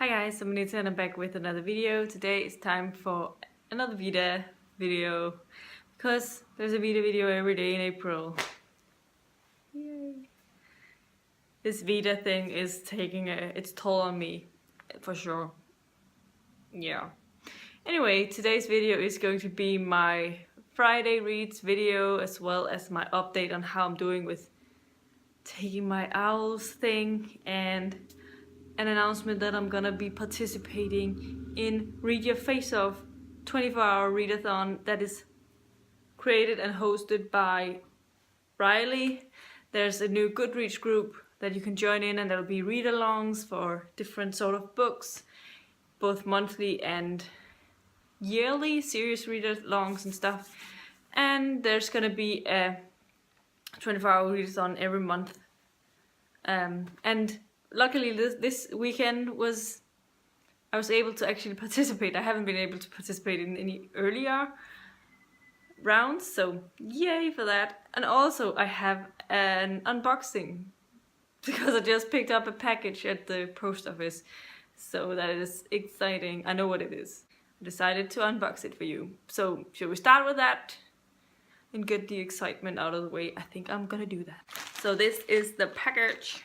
Hi guys, I'm Anita and I'm back with another video. Today it's time for another VEDA video because there's a VEDA video every day in April. Yay! This VEDA thing is taking its toll on me, for sure. Yeah. Anyway, today's video is going to be my Friday reads video as well as my update on how I'm doing with taking my owls thing and an announcement that I'm gonna be participating in Read Your Face Off 24-hour readathon that is created and hosted by Riley. There's a new Goodreads group that you can join in, and there'll be read-alongs for different sort of books, both monthly and yearly series read-alongs and stuff. And there's gonna be a 24-hour readathon every month. And luckily this weekend I was able to actually participate. I haven't been able to participate in any earlier rounds, so yay for that. And also I have an unboxing because I just picked up a package at the post office, so that is exciting. I know what it is. I decided to unbox it for you. So should we start with that and get the excitement out of the way? I think I'm gonna do that. So this is the package.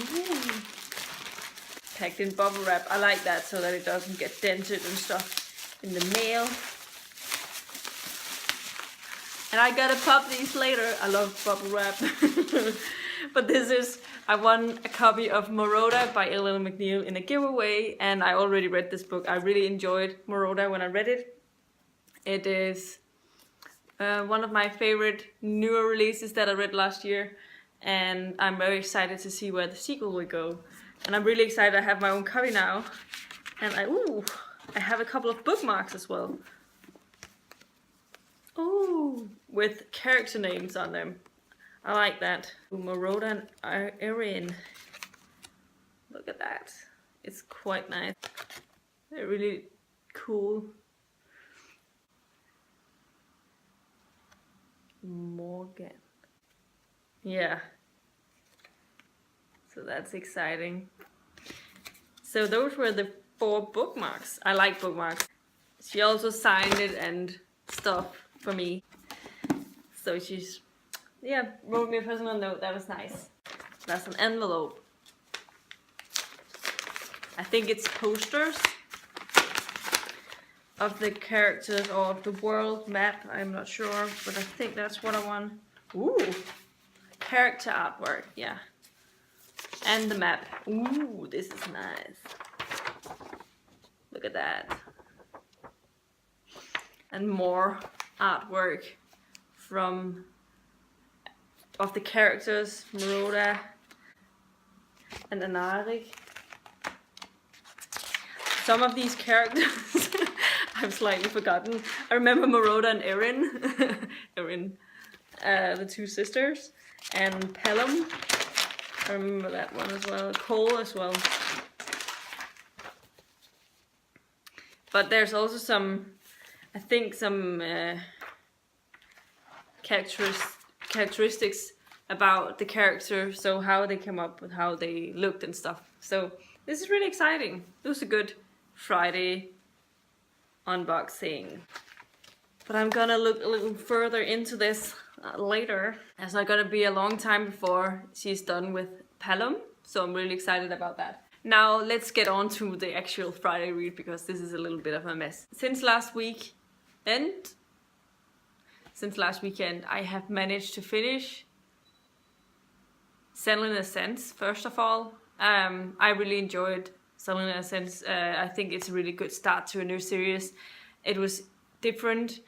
Ooh. Packed in bubble wrap. I like that so that it doesn't get dented and stuff in the mail. And I gotta pop these later. I love bubble wrap. But this is, I won a copy of Moroda by Ellen McNeil in a giveaway, and I already read this book. I really enjoyed Moroda when I read it. It is one of my favorite newer releases that I read last year, and I'm very excited to see where the sequel will go. And I'm really excited I have my own copy now. And I have a couple of bookmarks as well. Ooh, with character names on them. I like that. Moroda and Erin. Look at that. It's quite nice. They're really cool. Morgan. Yeah. So that's exciting. So those were the 4 bookmarks. I like bookmarks. She also signed it and stuff for me. So she's, yeah, wrote me a personal note. That was nice. That's an envelope. I think it's posters of the characters or of the world map. I'm not sure, but I think that's what I want. Ooh, character artwork, yeah. And the map. Ooh, this is nice. Look at that. And more artwork of the characters, Moroda and Anarik. Some of these characters I've slightly forgotten. I remember Moroda and Erin, the 2 sisters, and Pelham. I remember that one as well. Cole as well. But there's also some, I think some characteristics about the character, so how they came up with how they looked and stuff. So this is really exciting. It was a good Friday unboxing. But I'm gonna look a little further into this later, as it's not gonna be a long time before she's done with Pelham, so I'm really excited about that. Now let's get on to the actual Friday read, because this is a little bit of a mess. Since last weekend, I have managed to finish Selling a Sense. First of all, I really enjoyed Selling a Sense. I think it's a really good start to a new series. It was different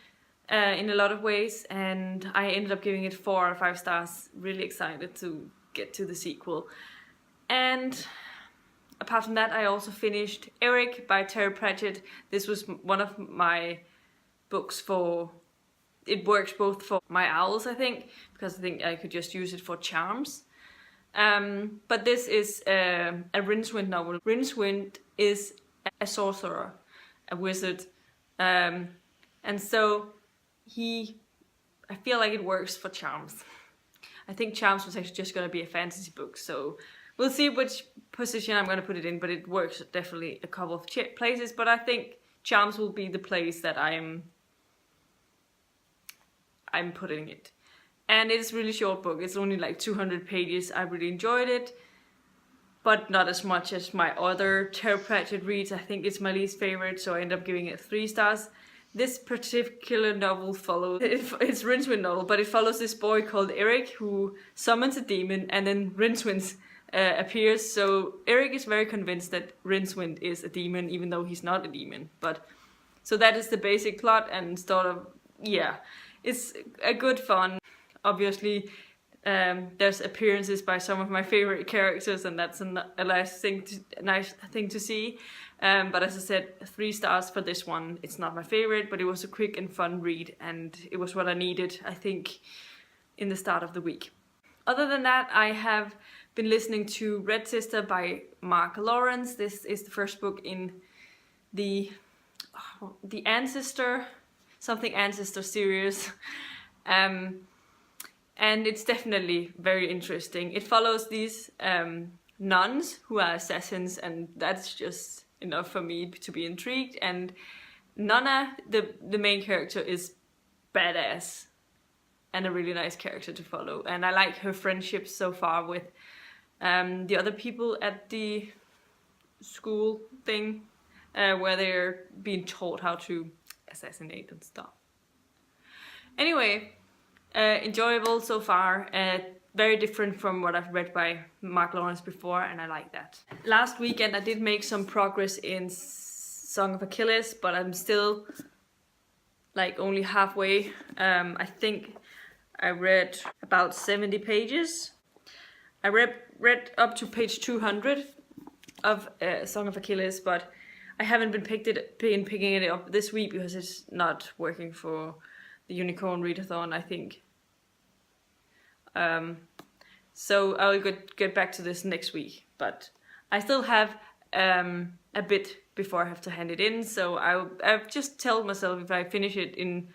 in a lot of ways, and I ended up giving it 4 out of 5 stars. Really excited to get to the sequel. And apart from that, I also finished Eric by Terry Pratchett. This was one of my books for, it works both for my owls, I think, because I think I could just use it for charms. But this is a Rincewind novel. Rincewind is a sorcerer, a wizard, and so I feel like it works for Charms. I think Charms was actually just going to be a fantasy book, so we'll see which position I'm going to put it in, but it works definitely a couple of places, but I think Charms will be the place that I'm putting it. And it's a really short book. It's only like 200 pages. I really enjoyed it, but not as much as my other Terror Pratchett reads. I think it's my least favorite, so I end up giving it 3 stars. This particular novel follows, it's Rincewind novel, but it follows this boy called Eric who summons a demon, and then Rincewind appears. So Eric is very convinced that Rincewind is a demon, even though he's not a demon. But so that is the basic plot, and sort of, yeah, it's a good fun. Obviously, there's appearances by some of my favorite characters, and that's a nice thing to see. But as I said, 3 stars for this one. It's not my favorite, but it was a quick and fun read, and it was what I needed, I think, in the start of the week. Other than that, I have been listening to Red Sister by Mark Lawrence. This is the first book in the Ancestor series. And it's definitely very interesting. It follows these nuns who are assassins, and that's just enough for me to be intrigued. And Nonna, the main character, is badass and a really nice character to follow. And I like her friendship so far with the other people at the school thing, where they're being taught how to assassinate and stuff. Anyway, enjoyable so far. Very different from what I've read by Mark Lawrence before, and I like that. Last weekend I did make some progress in Song of Achilles, but I'm still like only halfway. I think I read about 70 pages. I read up to page 200 of Song of Achilles, but I haven't been picking it up this week because it's not working for the Unicorn Readathon, I think. So I'll get back to this next week, but I still have a bit before I have to hand it in, so I've just told myself if I finish it in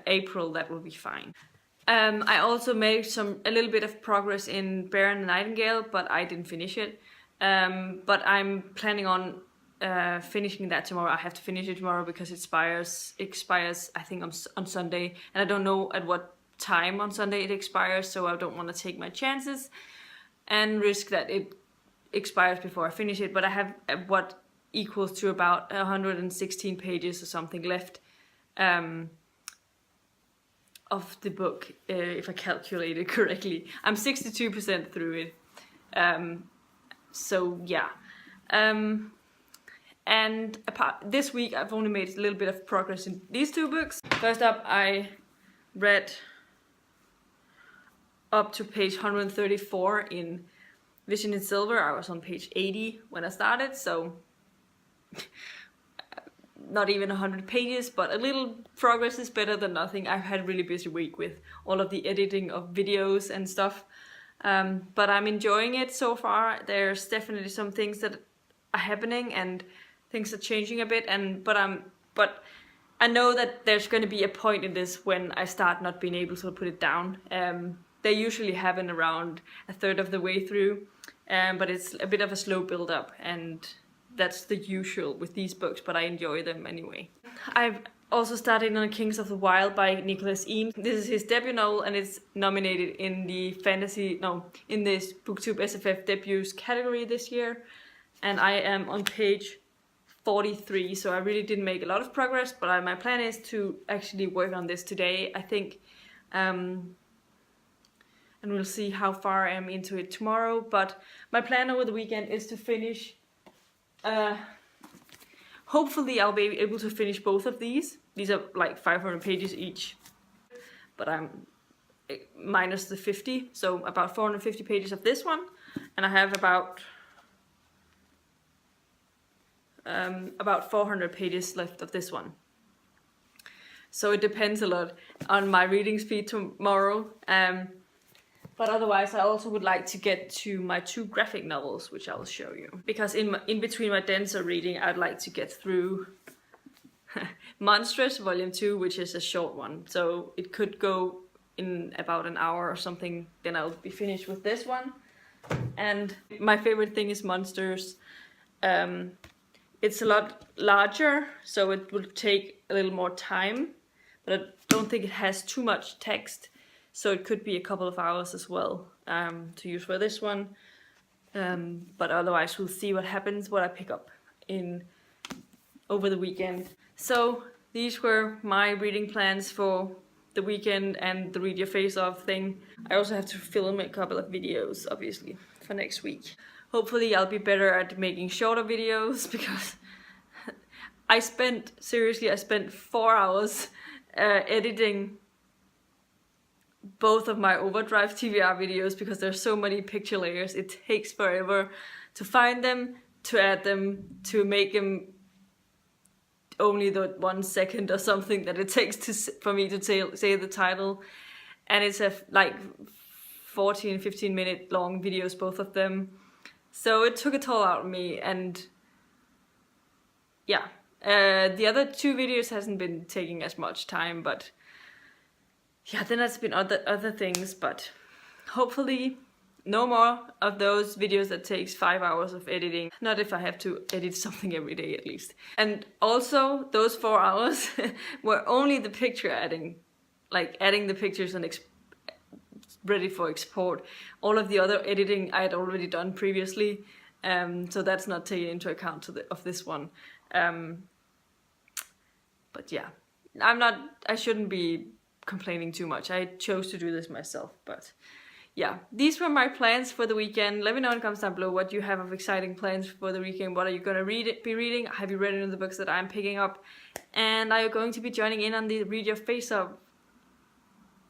April, that will be fine. I also made a little bit of progress in Bear and the Nightingale, but I didn't finish it. But I'm planning on finishing that tomorrow. I have to finish it tomorrow because it expires I think on Sunday, and I don't know at what time on Sunday it expires, so I don't want to take my chances and risk that it expires before I finish it. But I have what equals to about 116 pages or something left of the book, if I calculate it correctly. I'm 62% through it, so yeah. And this week I've only made a little bit of progress in these 2 books. First up, I read up to page 134 in Vision in Silver. I was on page 80 when I started, so not even 100 pages, but a little progress is better than nothing. I've had a really busy week with all of the editing of videos and stuff, but I'm enjoying it so far. There's definitely some things that are happening and things are changing a bit, but I know that there's going to be a point in this when I start not being able to put it down. They usually happen around a third of the way through, but it's a bit of a slow build up, and that's the usual with these books, but I enjoy them anyway. I've also started on Kings of the Wild by Nicholas Eames. This is his debut novel, and it's nominated in the in this BookTube SFF debuts category this year, and I am on page 43, so I really didn't make a lot of progress, but my plan is to actually work on this today, I think, and we'll see how far I am into it tomorrow. But my plan over the weekend is to finish, hopefully I'll be able to finish both of these. These are like 500 pages each, but I'm minus the 50, so about 450 pages of this one, and I have about 400 pages left of this one. So it depends a lot on my reading speed tomorrow. But otherwise, I also would like to get to my 2 graphic novels, which I will show you. Because in between my denser reading, I'd like to get through Monstrous Volume 2, which is a short one. So it could go in about an hour or something, then I'll be finished with this one. And my favorite thing is Monsters. It's a lot larger, so it will take a little more time, but I don't think it has too much text. So it could be a couple of hours as well to use for this one. But otherwise we'll see what happens, what I pick up over the weekend. So these were my reading plans for the weekend and the Read Your Face Off thing. I also have to film a couple of videos, obviously, for next week. Hopefully I'll be better at making shorter videos because I spent 4 hours editing both of my Overdrive TBR videos because there's so many picture layers. It takes forever to find them, to add them, to make them only the 1 second or something that it takes for me to say the title. And it's like 14, 15 minute long videos, both of them. So it took a toll out of me, and yeah. The other 2 videos hasn't been taking as much time, but yeah, then there's been other things, but hopefully no more of those videos that takes 5 hours of editing. Not if I have to edit something every day at least. And also those 4 hours were only the picture adding, like adding the pictures and ready for export. All of the other editing I had already done previously, so that's not taken into account of this one. But yeah, I shouldn't be complaining too much. I chose to do this myself, but yeah, these were my plans for the weekend. Let me know in the comments down below what you have of exciting plans for the weekend. What are you gonna be reading? Have you read any of the books that I'm picking up? And are you going to be joining in on the Read Your Face Off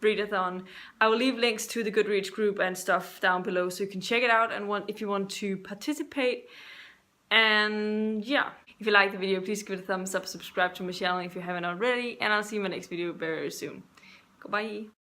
readathon? I will leave links to the Goodreads group and stuff down below so you can check it out and if you want to participate. And yeah, if you like the video, please give it a thumbs up, subscribe to my channel if you haven't already, and I'll see you in my next video very soon. Goodbye.